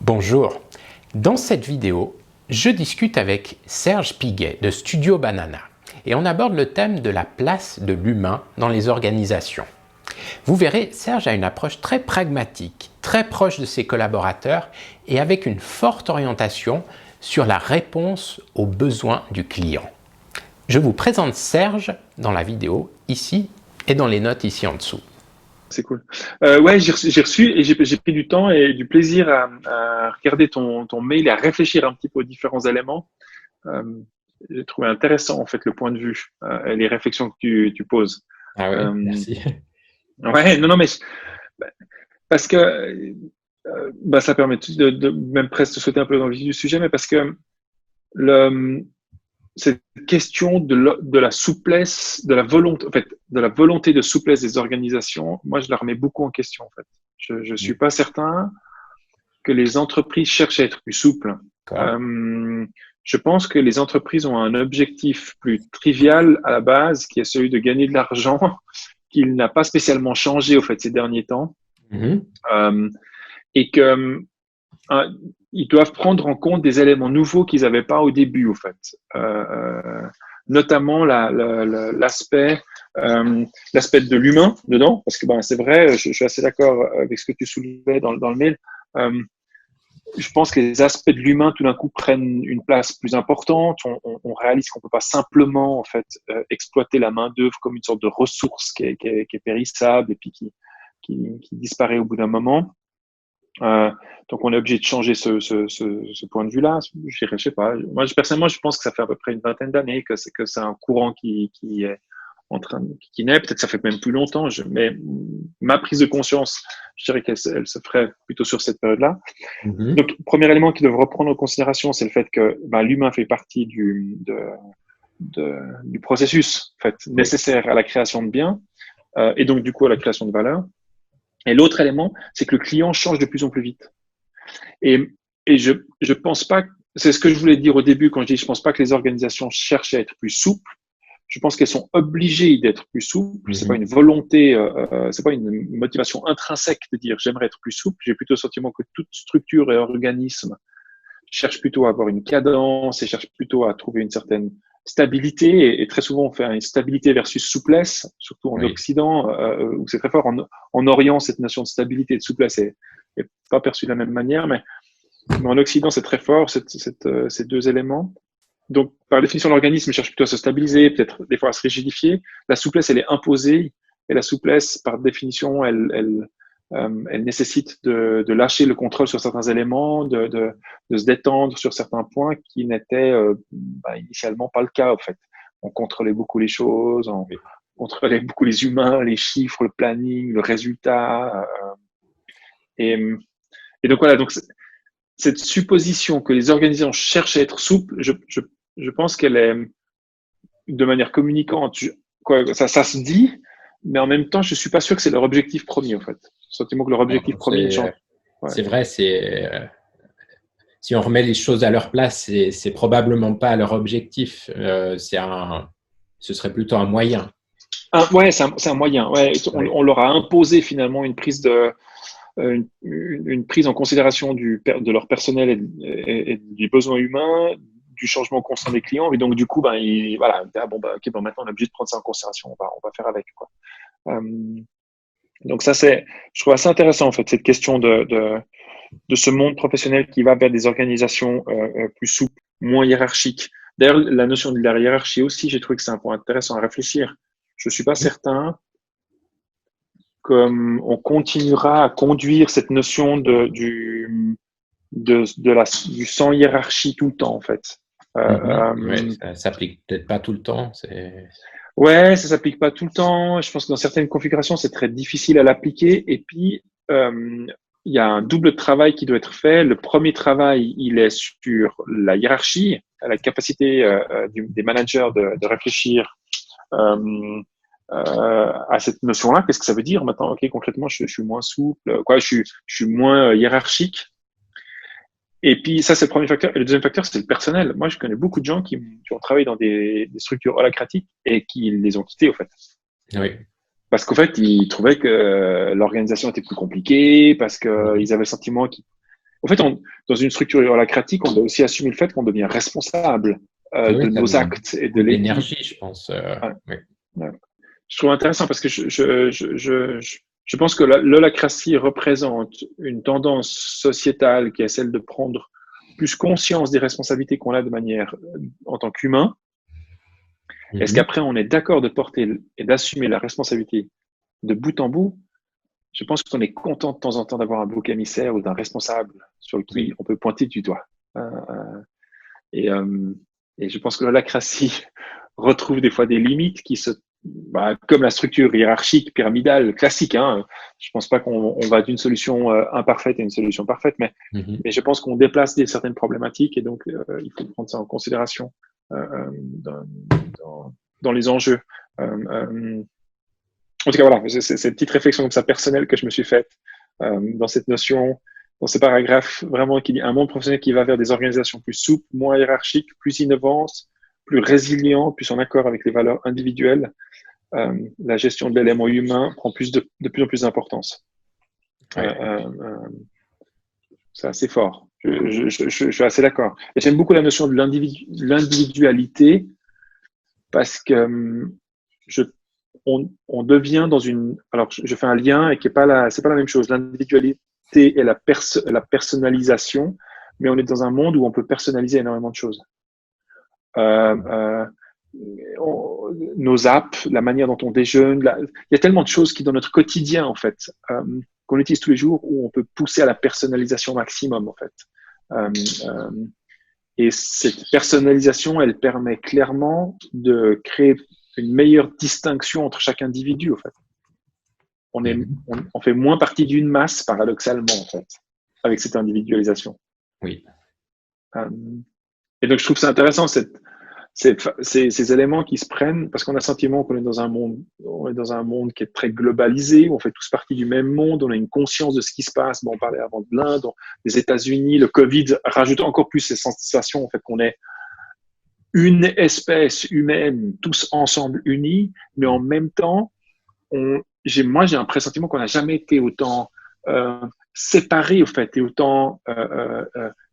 Bonjour, dans cette vidéo, je discute avec Serge Piguet de Studio Banana et on aborde le thème de la place de l'humain dans les organisations. Vous verrez, Serge a une approche très pragmatique, très proche de ses collaborateurs et avec une forte orientation sur la réponse aux besoins du client. Je vous présente Serge dans la vidéo ici et dans les notes ici en dessous. C'est cool. Ouais, j'ai reçu et j'ai pris du temps et du plaisir à regarder ton mail et à réfléchir un petit peu aux différents éléments. Euh, j'ai trouvé intéressant en fait le point de vue et les réflexions que tu poses. Ah oui, Euh, merci. ouais, non, mais parce que ça permet de même presque de sauter un peu dans le vif du sujet, mais parce que cette question de la souplesse, de la volonté, en fait, de la volonté de souplesse des organisations, moi, je la remets beaucoup en question, en fait. Je suis pas certain que les entreprises cherchent à être plus souples. Je pense que les entreprises ont un objectif plus trivial à la base, qui est celui de gagner de l'argent, qu'il n'a pas spécialement changé, au fait, ces derniers temps. Et que, ils doivent prendre en compte des éléments nouveaux qu'ils n'avaient pas au début, au fait. Notamment l'aspect de l'humain dedans, parce que c'est vrai, je suis assez d'accord avec ce que tu soulevais dans le mail. Je pense que les aspects de l'humain tout d'un coup prennent une place plus importante. On réalise qu'on peut pas simplement en fait exploiter la main d'œuvre comme une sorte de ressource qui est périssable et puis qui disparaît au bout d'un moment. Donc on est obligé de changer ce point de vue-là. Je dirais, je sais pas. Moi, personnellement, je pense que ça fait à peu près une vingtaine d'années que c'est un courant qui est en train qui naît. Peut-être ça fait même plus longtemps. Mais ma prise de conscience, je dirais qu'elle se ferait plutôt sur cette période-là. Donc, premier élément qu'il devrait reprendre en considération, c'est le fait que l'humain fait partie du processus en fait, nécessaire à la création de biens et donc du coup à la création de valeur. Et l'autre élément, c'est que le client change de plus en plus vite. Et je pense pas, c'est ce que je voulais dire au début quand je dis je pense pas que les organisations cherchent à être plus souples. Je pense qu'elles sont obligées d'être plus souples. C'est pas une volonté, c'est pas une motivation intrinsèque de dire j'aimerais être plus souple. J'ai plutôt le sentiment que toute structure et organisme cherche plutôt à avoir une cadence et cherche plutôt à trouver une certaine stabilité. Et très souvent, on fait une stabilité versus souplesse, surtout en Occident, où c'est très fort. En Orient, cette notion de stabilité et de souplesse est pas perçue de la même manière, mais en Occident, c'est très fort, ces deux éléments. Donc, par définition, l'organisme cherche plutôt à se stabiliser, peut-être des fois à se rigidifier. La souplesse, elle est imposée, et la souplesse, par définition, elle nécessite de lâcher le contrôle sur certains éléments, de se détendre sur certains points qui n'étaient initialement pas le cas, en fait. On contrôlait beaucoup les choses, on contrôlait beaucoup les humains, les chiffres, le planning, le résultat. Et donc voilà, donc cette supposition que les organisations cherchent à être souples, je pense qu'elle est de manière communicante. Ça se dit, mais en même temps, je suis pas sûr que c'est leur objectif premier, en fait. Le sentiment que leur objectif premier change. C'est vrai, si on remet les choses à leur place, c'est probablement pas leur objectif. Ce serait plutôt un moyen. C'est un moyen. Ouais, on leur a imposé finalement une prise en considération de leur personnel et des besoins humains, du changement constant des clients. Et donc, du coup, maintenant, on est obligé de prendre ça en considération. On va faire avec, quoi. Donc, je trouve assez intéressant, en fait, cette question de ce monde professionnel qui va vers des organisations plus souples, moins hiérarchiques. D'ailleurs, la notion de la hiérarchie aussi, j'ai trouvé que c'est un point intéressant à réfléchir. Je suis pas certain comme on continuera à conduire cette notion du sans hiérarchie tout le temps, en fait. Ça s'applique peut-être pas tout le temps. Ouais, ça s'applique pas tout le temps. Je pense que dans certaines configurations, c'est très difficile à l'appliquer. Et puis, il y a un double travail qui doit être fait. Le premier travail, il est sur la hiérarchie, la capacité des managers de réfléchir à cette notion-là. Qu'est-ce que ça veut dire maintenant? Ok, concrètement, je suis moins souple, je suis moins hiérarchique. Et puis ça, c'est le premier facteur. Et le deuxième facteur, c'est le personnel. Moi, je connais beaucoup de gens qui ont travaillé dans des structures holacratiques et qui les ont quittés, au fait. Oui. Parce qu'en fait, ils trouvaient que l'organisation était plus compliquée, parce qu'ils avaient le sentiment En fait, dans une structure holacratique, on doit aussi assumer le fait qu'on devient responsable Oui, de nos actes et de l'équipe. L'énergie, je pense. Ouais. Oui. Ouais. Je trouve intéressant parce que je pense que l'holacratie représente une tendance sociétale qui est celle de prendre plus conscience des responsabilités qu'on a de manière en tant qu'humain. Est-ce qu'après on est d'accord de porter et d'assumer la responsabilité de bout en bout? Je pense qu'on est content de temps en temps d'avoir un bouc émissaire ou d'un responsable sur lequel on peut pointer du doigt. Et je pense que l'holacratie retrouve des fois des limites qui comme la structure hiérarchique pyramidale classique. Je pense pas qu'on va d'une solution imparfaite à une solution parfaite, mais je pense qu'on déplace certaines problématiques et donc il faut prendre ça en considération dans les enjeux. En tout cas, voilà, c'est cette petite réflexion comme ça personnelle que je me suis faite dans cette notion, dans ce paragraphe vraiment qui dit un monde professionnel qui va vers des organisations plus souples, moins hiérarchiques, plus innovantes, plus résilientes, plus en accord avec les valeurs individuelles. La gestion de l'élément humain prend de plus en plus d'importance. C'est assez fort. Je suis assez d'accord. Et j'aime beaucoup la notion de l'individualité parce que on devient dans une. Alors, je fais un lien et qui est pas c'est pas la même chose. L'individualité et la personnalisation, mais on est dans un monde où on peut personnaliser énormément de choses. Nos apps, la manière dont on déjeune, il y a tellement de choses qui dans notre quotidien en fait qu'on utilise tous les jours où on peut pousser à la personnalisation maximum en fait. Et cette personnalisation, elle permet clairement de créer une meilleure distinction entre chaque individu en fait. On fait moins partie d'une masse paradoxalement en fait avec cette individualisation. Oui. Et donc je trouve ça intéressant ces éléments qui se prennent parce qu'on a le sentiment qu'on est dans un monde qui est très globalisé, où on fait tous partie du même monde, on a une conscience de ce qui se passe. Bon, on parlait avant de l'Inde, des États-Unis, le Covid rajoute encore plus ces sensations en fait qu'on est une espèce humaine, tous ensemble unis, mais en même temps, j'ai un pressentiment qu'on n'a jamais été autant séparés, en fait, et autant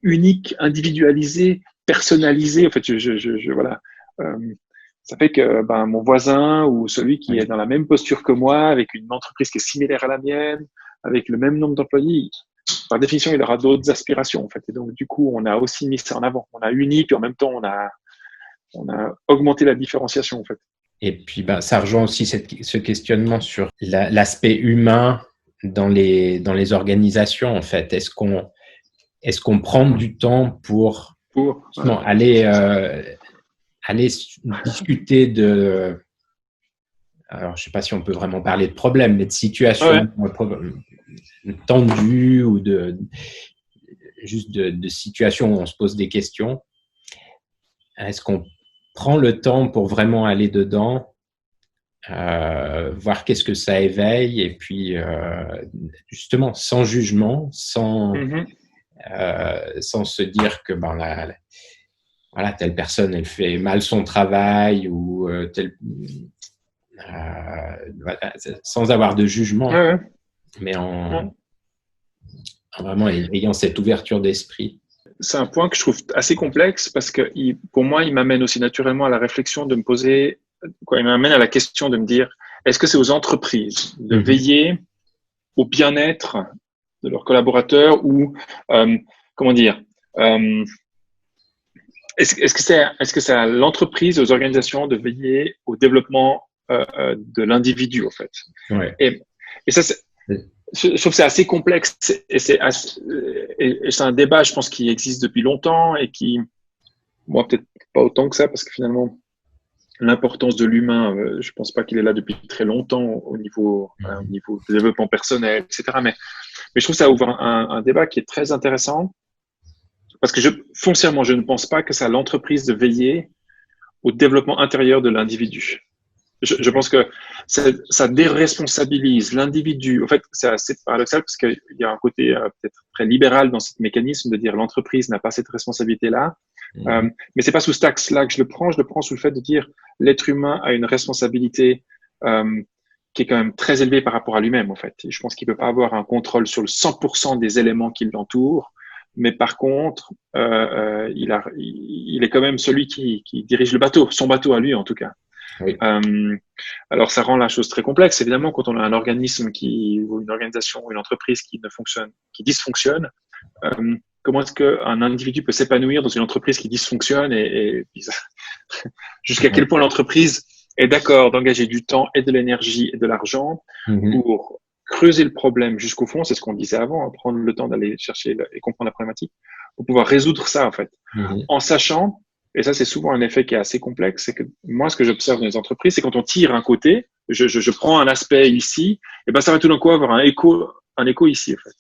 unique, individualisé, personnalisé. En fait, voilà. Ça fait que mon voisin ou celui qui est dans la même posture que moi, avec une entreprise qui est similaire à la mienne, avec le même nombre d'employés, par définition, il aura d'autres aspirations, en fait. Et donc, du coup, on a aussi mis ça en avant. On a uni, puis en même temps, on a augmenté la différenciation, en fait. Et puis, ça rejoint aussi ce questionnement sur l'aspect humain dans les organisations, en fait. Est-ce qu'on prend du temps pour aller discuter alors, je ne sais pas si on peut vraiment parler de problème, mais de situations tendues ou juste de situations où on se pose des questions. Est-ce qu'on prend le temps pour vraiment aller dedans, voir qu'est-ce que ça éveille, et puis justement sans jugement, sans se dire que voilà, telle personne elle fait mal son travail ou voilà, sans avoir de jugement, mais en vraiment ayant cette ouverture d'esprit. C'est un point que je trouve assez complexe parce que pour moi, il m'amène aussi naturellement à la réflexion de me poser, il m'amène à la question de me dire, est-ce que c'est aux entreprises de veiller au bien-être de leurs collaborateurs ou, est-ce que c'est à l'entreprise, aux organisations de veiller au développement de l'individu, en fait. Et ça, je trouve que c'est assez complexe et c'est un débat, je pense, qui existe depuis longtemps et qui, moi, peut-être pas autant que ça, parce que finalement, l'importance de l'humain, je pense pas qu'il est là depuis très longtemps au niveau de développement personnel, etc. Mais je trouve que ça ouvre un débat qui est très intéressant parce que foncièrement, je ne pense pas que c'est à l'entreprise de veiller au développement intérieur de l'individu. Je pense que ça déresponsabilise l'individu. En fait, c'est assez paradoxal parce qu'il y a un côté peut-être très libéral dans ce mécanisme de dire l'entreprise n'a pas cette responsabilité-là. Mais c'est pas sous cet axe-là que je le prends. Je le prends sous le fait de dire l'être humain a une responsabilité qui est quand même très élevée par rapport à lui-même, en fait. Et je pense qu'il peut pas avoir un contrôle sur le 100% des éléments qui l'entourent. mais par contre, il est quand même celui qui dirige le bateau, son bateau à lui en tout cas. Oui. Alors, ça rend la chose très complexe. Évidemment, quand on a un organisme ou une organisation, ou une entreprise qui dysfonctionne, comment est-ce qu'un individu peut s'épanouir dans une entreprise qui dysfonctionne jusqu'à quel point l'entreprise est d'accord d'engager du temps et de l'énergie et de l'argent pour creuser le problème jusqu'au fond, c'est ce qu'on disait avant, prendre le temps d'aller chercher et comprendre la problématique, pour pouvoir résoudre ça, en fait, en sachant, et ça c'est souvent un effet qui est assez complexe, c'est que moi ce que j'observe dans les entreprises, c'est quand on tire un côté, je prends un aspect ici, et ben ça va tout d'un coup avoir un écho ici, en fait.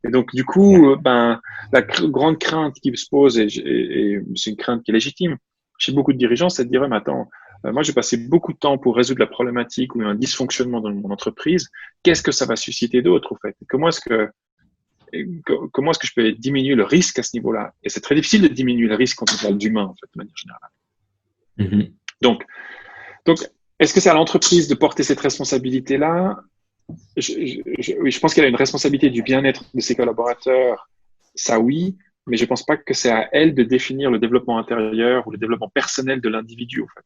Et donc du coup, la grande crainte qui se pose, et c'est une crainte qui est légitime chez beaucoup de dirigeants, c'est de dire, mais attends, moi, j'ai passé beaucoup de temps pour résoudre la problématique ou un dysfonctionnement dans mon entreprise. Qu'est-ce que ça va susciter d'autre, au fait? Comment est-ce que je peux diminuer le risque à ce niveau-là? Et c'est très difficile de diminuer le risque quand on parle d'humain, en fait, de manière générale. Donc, est-ce que c'est à l'entreprise de porter cette responsabilité-là? Oui, je pense qu'elle a une responsabilité du bien-être de ses collaborateurs. Ça, oui. Mais je pense pas que c'est à elle de définir le développement intérieur ou le développement personnel de l'individu, en fait.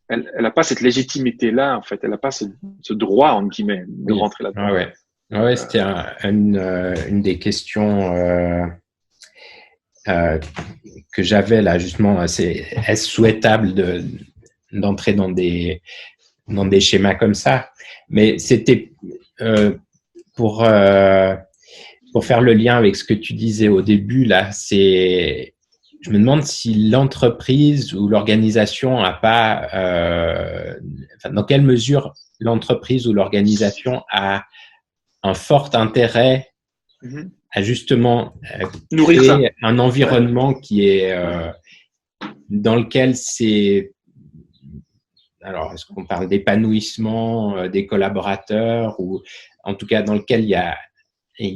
Elle n'a pas cette légitimité-là, en fait. Elle n'a pas ce droit, entre guillemets, de rentrer là-dedans. Ouais, c'était une des questions que j'avais là, justement. Est-ce souhaitable d'entrer dans des schémas comme ça? Mais c'était pour faire le lien avec ce que tu disais au début, là, je me demande si l'entreprise ou l'organisation n'a pas, dans quelle mesure l'entreprise ou l'organisation a un fort intérêt à justement créer un environnement qui est dans lequel alors, est-ce qu'on parle d'épanouissement des collaborateurs ou en tout cas dans lequel il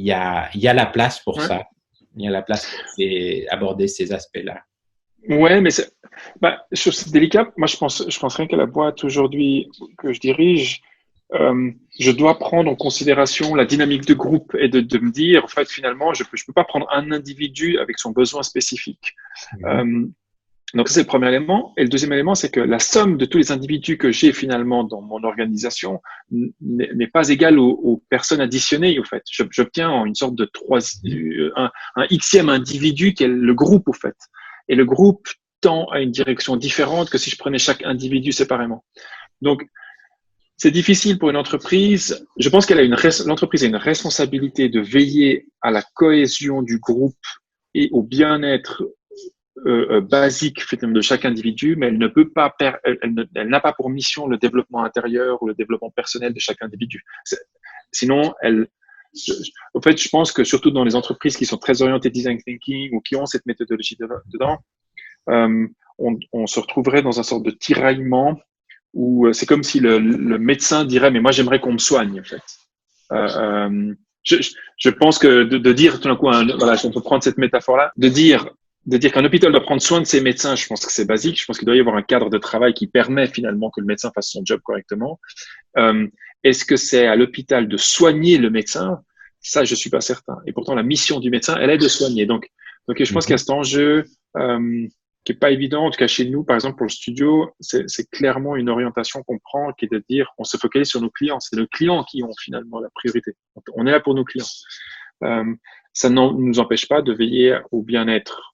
y a la place pour ça. Il y a la place pour aborder ces aspects-là. Ouais, mais c'est délicat. Moi, je pense rien qu'à la boîte aujourd'hui que je dirige. Je dois prendre en considération la dynamique de groupe et de me dire, en fait, finalement, je peux pas prendre un individu avec son besoin spécifique. Donc, c'est le premier élément. Et le deuxième élément, c'est que la somme de tous les individus que j'ai finalement dans mon organisation n'est pas égale aux personnes additionnées, au fait. J'obtiens une sorte de un xème individu qui est le groupe, au fait. Et le groupe tend à une direction différente que si je prenais chaque individu séparément. Donc, c'est difficile pour une entreprise. Je pense l'entreprise a une responsabilité de veiller à la cohésion du groupe et au bien-être basique de chaque individu, mais elle ne peut pas elle n'a pas pour mission le développement intérieur ou le développement personnel de chaque individu. Sinon, en fait, je pense que surtout dans les entreprises qui sont très orientées design thinking ou qui ont cette méthodologie dedans, on se retrouverait dans un sorte de tiraillement où c'est comme si le médecin dirait mais moi j'aimerais qu'on me soigne, en fait. Je pense que de dire tout d'un coup, voilà, on peut prendre cette métaphore-là, de dire qu'un hôpital doit prendre soin de ses médecins, je pense que c'est basique. Je pense qu'il doit y avoir un cadre de travail qui permet finalement que le médecin fasse son job correctement. Est-ce que c'est à l'hôpital de soigner le médecin? Ça, je suis pas certain. Et pourtant, la mission du médecin, elle est de soigner. Donc je pense qu'il y a cet enjeu qui est pas évident. En tout cas, chez nous, par exemple, pour le studio, c'est clairement une orientation qu'on prend, qui est de dire, on se focalise sur nos clients. C'est nos clients qui ont finalement la priorité. On est là pour nos clients. Ça ne nous empêche pas de veiller au bien-être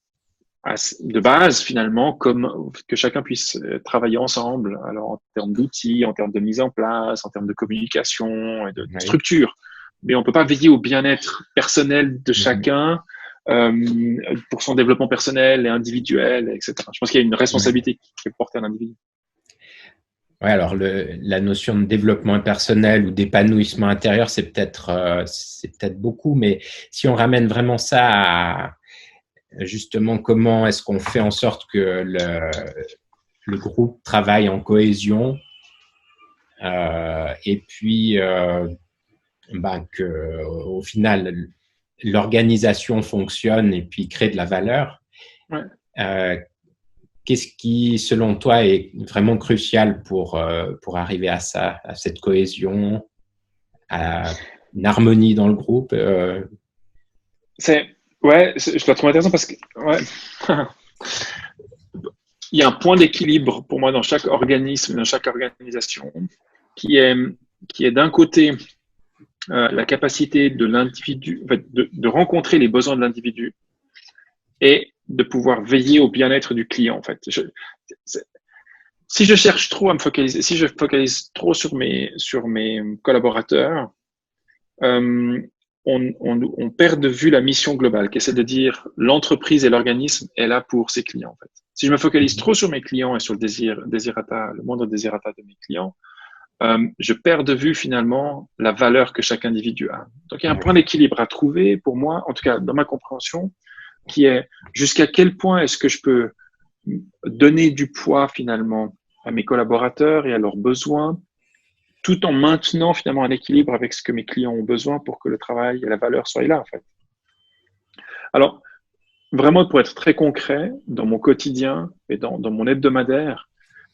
de base, finalement, comme que chacun puisse travailler ensemble, alors en termes d'outils, en termes de mise en place, en termes de communication et de structure. Mais on peut pas veiller au bien-être personnel de chacun pour son développement personnel et individuel, etc. Je pense qu'il y a une responsabilité qui est portée à l'individu. Ouais, alors la notion de développement personnel ou d'épanouissement intérieur, c'est peut-être beaucoup, mais si on ramène vraiment ça à justement comment est-ce qu'on fait en sorte que le groupe travaille en cohésion et puis que au final l'organisation fonctionne et puis crée de la valeur. Qu'est-ce qui, selon toi, est vraiment crucial pour arriver à ça, à cette cohésion, à une harmonie dans le groupe Je la trouve intéressant parce que, ouais, il y a un point d'équilibre pour moi dans chaque organisme, dans chaque organisation, qui est, qui est d'un côté la capacité de l'individu, en fait, de rencontrer les besoins de l'individu et de pouvoir veiller au bien-être du client. En fait, si je cherche trop à me focaliser, si je focalise trop sur mes collaborateurs, euh, on perd de vue la mission globale, qui est de dire l'entreprise et l'organisme est là pour ses clients. En fait. Si je me focalise trop sur mes clients et sur le moindre désirata de mes clients, je perds de vue finalement la valeur que chaque individu a. Donc il y a un point d'équilibre à trouver pour moi, en tout cas dans ma compréhension, qui est jusqu'à quel point est-ce que je peux donner du poids finalement à mes collaborateurs et à leurs besoins, tout en maintenant finalement un équilibre avec ce que mes clients ont besoin pour que le travail et la valeur soient là en fait. Alors vraiment pour être très concret, dans mon quotidien et dans mon hebdomadaire,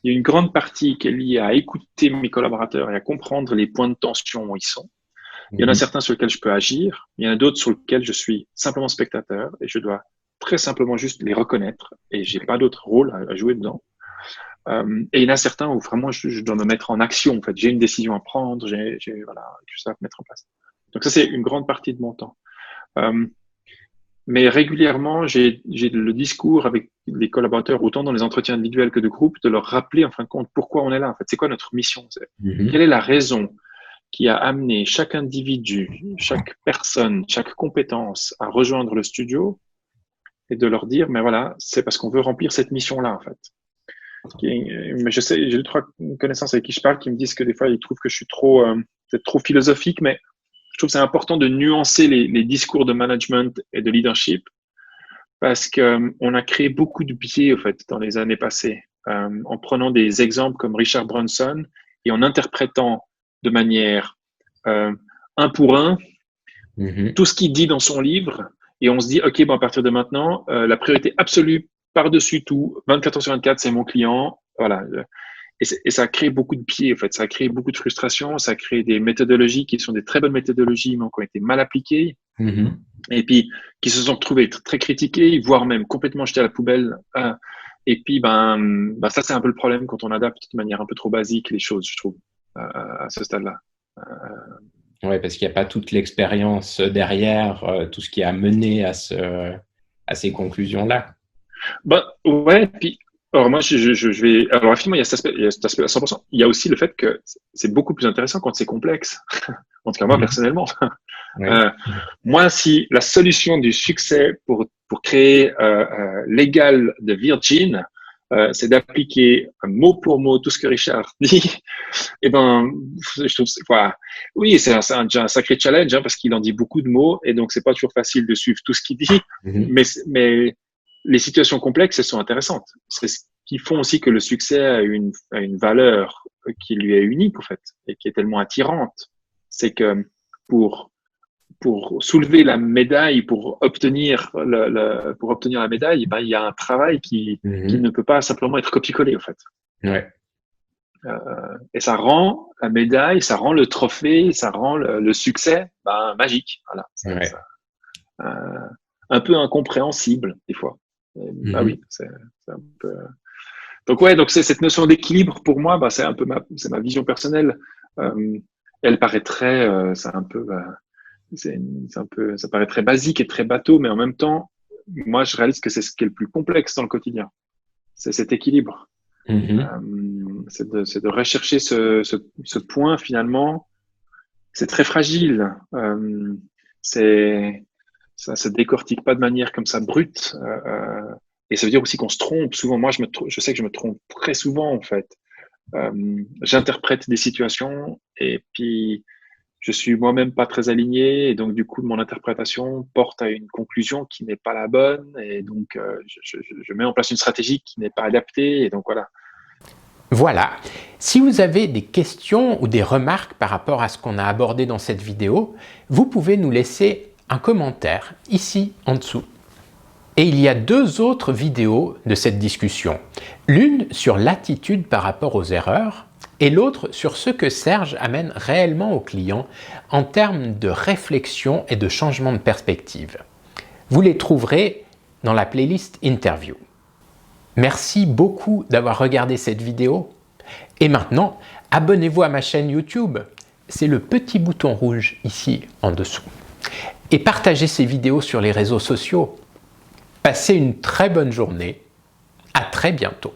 il y a une grande partie qui est liée à écouter mes collaborateurs et à comprendre les points de tension où ils sont. Il y en a certains sur lesquels je peux agir, il y en a d'autres sur lesquels je suis simplement spectateur et je dois très simplement juste les reconnaître et j'ai pas d'autre rôle à jouer dedans. Et il y en a certains où vraiment je dois me mettre en action. En fait, j'ai une décision à prendre, voilà, tout ça à mettre en place. Donc ça c'est une grande partie de mon temps. Mais régulièrement, j'ai le discours avec les collaborateurs, autant dans les entretiens individuels que de groupe, de leur rappeler en fin de compte pourquoi on est là. En fait, c'est quoi notre mission? Quelle est la raison qui a amené chaque individu, chaque personne, chaque compétence à rejoindre le studio, et de leur dire, mais voilà, c'est parce qu'on veut remplir cette mission-là, en fait. Mais je sais, j'ai 2-3 connaissances avec qui je parle qui me disent que des fois, ils trouvent que je suis peut-être trop philosophique, mais je trouve que c'est important de nuancer les discours de management et de leadership parce qu'on a créé beaucoup de biais, en fait, dans les années passées, en prenant des exemples comme Richard Branson et en interprétant de manière un pour un tout ce qu'il dit dans son livre et on se dit, OK, bon, à partir de maintenant, la priorité absolue par-dessus tout, 24 heures sur 24, c'est mon client. Voilà. Et ça a créé beaucoup de biais, en fait. Ça a créé beaucoup de frustration. Ça a créé des méthodologies qui sont des très bonnes méthodologies, mais qui ont été mal appliquées. Et puis, qui se sont retrouvées très critiquées, voire même complètement jetées à la poubelle. Et puis, ça, c'est un peu le problème quand on adapte de manière un peu trop basique les choses, je trouve, à ce stade-là. Oui, parce qu'il n'y a pas toute l'expérience derrière, tout ce qui a mené à ces conclusions-là. Ouais, puis, alors moi, je vais. Alors, effectivement, il y a cet aspect à 100%. Il y a aussi le fait que c'est beaucoup plus intéressant quand c'est complexe. En tout cas, moi, personnellement. Oui. Moi, si la solution du succès pour créer l'égal de Virgin, c'est d'appliquer mot pour mot tout ce que Richard dit, je trouve voilà. Oui, c'est un sacré challenge parce qu'il en dit beaucoup de mots et donc c'est pas toujours facile de suivre tout ce qu'il dit, mais les situations complexes, elles sont intéressantes. C'est ce qui font aussi que le succès a une valeur qui lui est unique, en fait, et qui est tellement attirante. C'est que pour soulever la médaille, pour obtenir la médaille, il y a un travail qui ne peut pas simplement être copié-collé, en fait. Ouais. Et ça rend la médaille, ça rend le trophée, ça rend le succès, magique. Voilà. Un peu incompréhensible, des fois. Ah oui, c'est un peu. Donc c'est cette notion d'équilibre pour moi, c'est un peu c'est ma vision personnelle. Elle paraît très, ça paraît très basique et très bateau, mais en même temps, moi je réalise que c'est ce qui est le plus complexe dans le quotidien. C'est cet équilibre. C'est de rechercher ce point finalement. C'est très fragile. Ça se décortique pas de manière comme ça brute. Et ça veut dire aussi qu'on se trompe. Souvent, moi, je sais que je me trompe très souvent, en fait. J'interprète des situations et puis je suis moi-même pas très aligné et donc du coup, mon interprétation porte à une conclusion qui n'est pas la bonne et donc je mets en place une stratégie qui n'est pas adaptée et donc voilà. Voilà. Si vous avez des questions ou des remarques par rapport à ce qu'on a abordé dans cette vidéo, vous pouvez nous laisser un commentaire ici en dessous. Et il y a 2 autres vidéos de cette discussion. L'une sur l'attitude par rapport aux erreurs et l'autre sur ce que Serge amène réellement aux clients en termes de réflexion et de changement de perspective. Vous les trouverez dans la playlist Interview. Merci beaucoup d'avoir regardé cette vidéo. Et maintenant, abonnez-vous à ma chaîne YouTube. C'est le petit bouton rouge ici en dessous. Et partagez ces vidéos sur les réseaux sociaux. Passez une très bonne journée. À très bientôt.